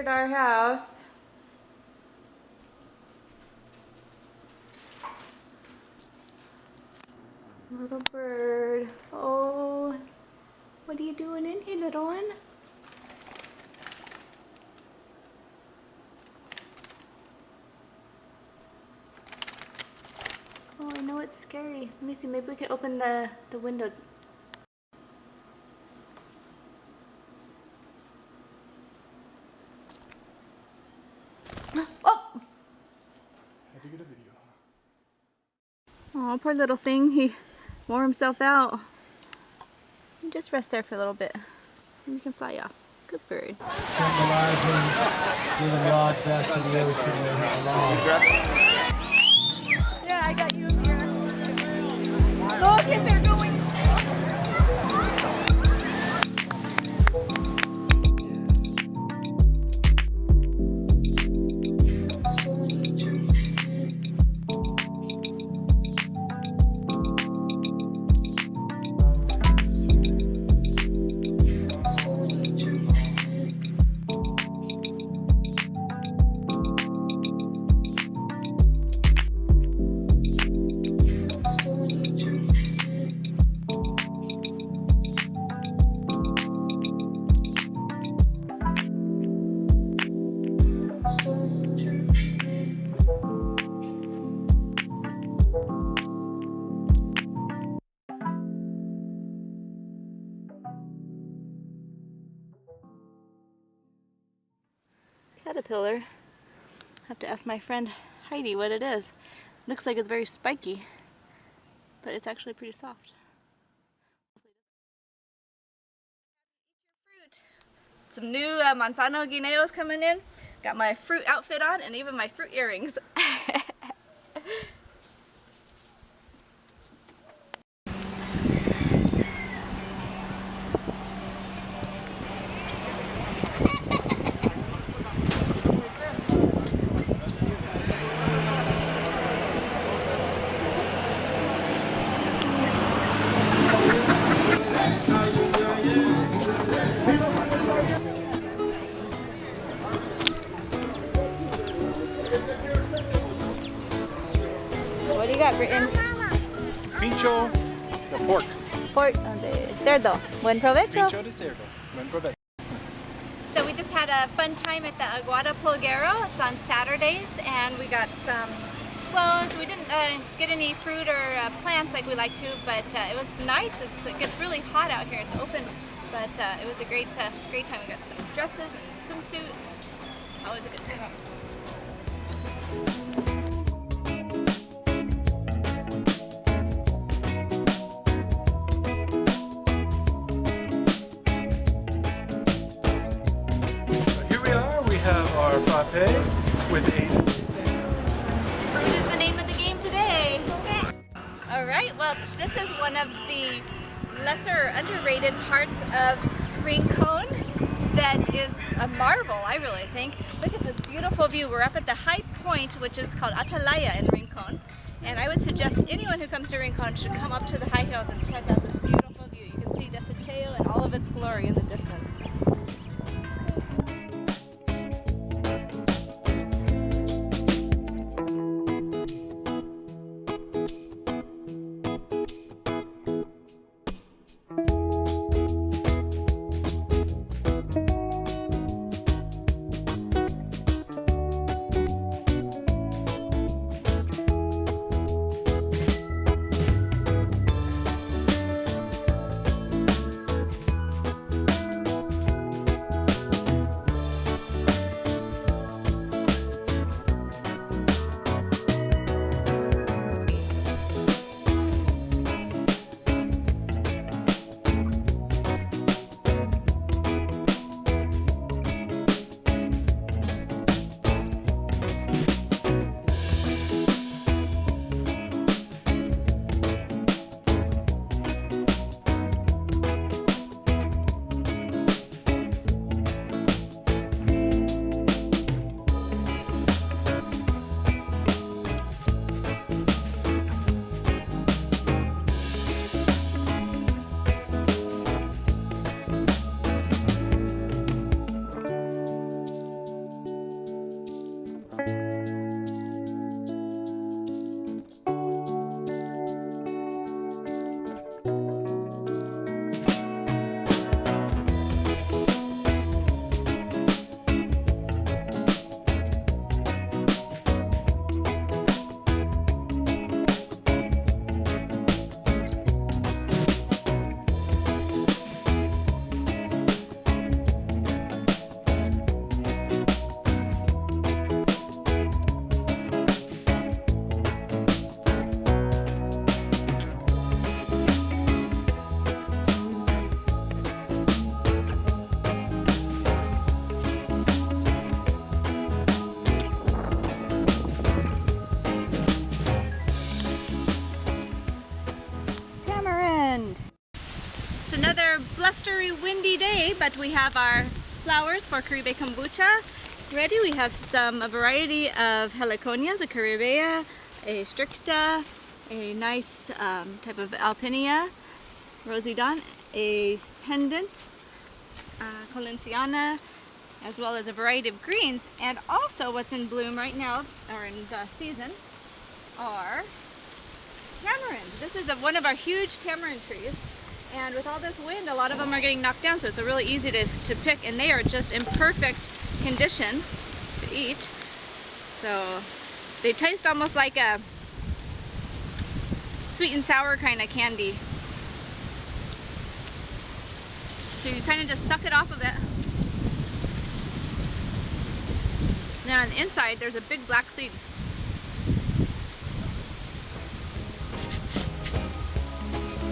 entered our house. Little bird. Oh, what are you doing in here, little one? Oh, I know it's scary. Let me see, maybe we could open the window. Oh! Had to get a video. Oh, poor little thing. He wore himself out. You just rest there for a little bit. And you can fly off. Good bird. Symbolizing giving God best to the ocean where he belongs. Yeah, I got you here. Look, and they're going. Caterpillar. I have to ask my friend Heidi what it is. Looks like it's very spiky, but it's actually pretty soft. Some new manzano guineos coming in. Got my fruit outfit on and even my fruit earrings. What do you got, Britton? Pincho de pork. Pork de cerdo. Buen provecho. Pincho de cerdo. Buen provecho. So we just had a fun time at the Aguada Pulguero. It's on Saturdays, and we got some clothes. We didn't get any fruit or plants like we like to, but it was nice. It gets really hot out here. It's open, but it was a great time. We got some dresses and swimsuit. Always a good time. Our frappe with 8. Fruit is the name of the game today. All right, well, this is one of the lesser underrated parts of Rincon that is a marvel, I really think. Look at this beautiful view. We're up at the high point, which is called Atalaya in Rincon. And I would suggest anyone who comes to Rincon should come up to the high hills and check out this beautiful view. You can see Desecheo and all of its glory in the distance. very windy day, but we have our flowers for Caribe kombucha ready. We have a variety of heliconias, a Caribea, a stricta, a nice type of alpinia, Rosy Dawn, a pendant, Colenciana, as well as a variety of greens. And also what's in bloom right now, or in season, are tamarind. This is one of our huge tamarind trees. And with all this wind, a lot of them are getting knocked down, so it's really easy to pick, and they are just in perfect condition to eat. So they taste almost like a sweet and sour kind of candy. So you kind of just suck it off of it. And then on the inside, there's a big black seed.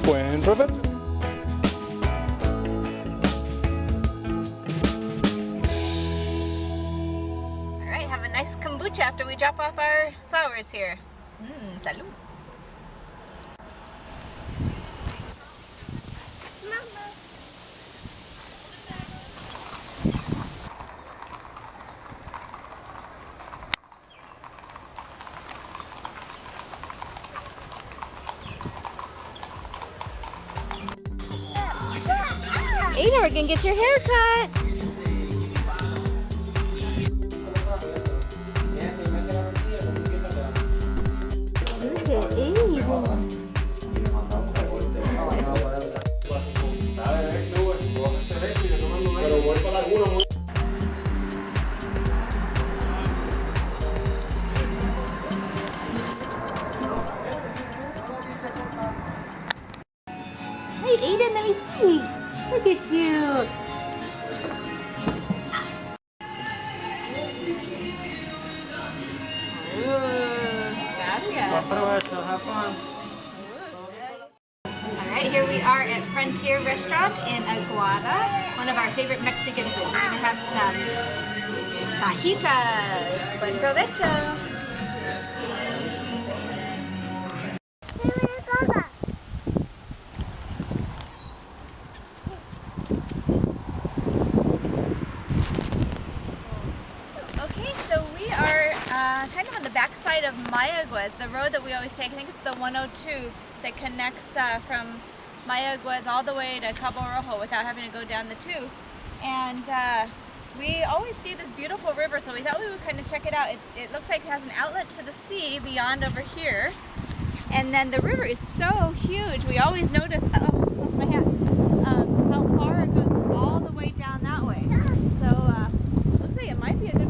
Buen provecho. Alright, have a nice kombucha after we drop off our flowers here. Salud. Ada, we're gonna get your hair cut. Look at Ada. Hey Aiden, let me see. Look at you. Gracias. Have fun. Alright, here we are at Frontier Restaurant in Aguada, one of our favorite Mexican foods. We're going to have some fajitas. Buen provecho. Okay, so we are kind of on the backside of Mayaguez, the road that we always take. I think it's the 102 that connects from Mayaguez all the way to Cabo Rojo without having to go down the 2. And we always see this beautiful river, so we thought we would kind of check it out. It looks like it has an outlet to the sea beyond over here. And then the river is so huge. We always notice, oh, lost my hat, how far it goes all the way down that way. So looks like it might be a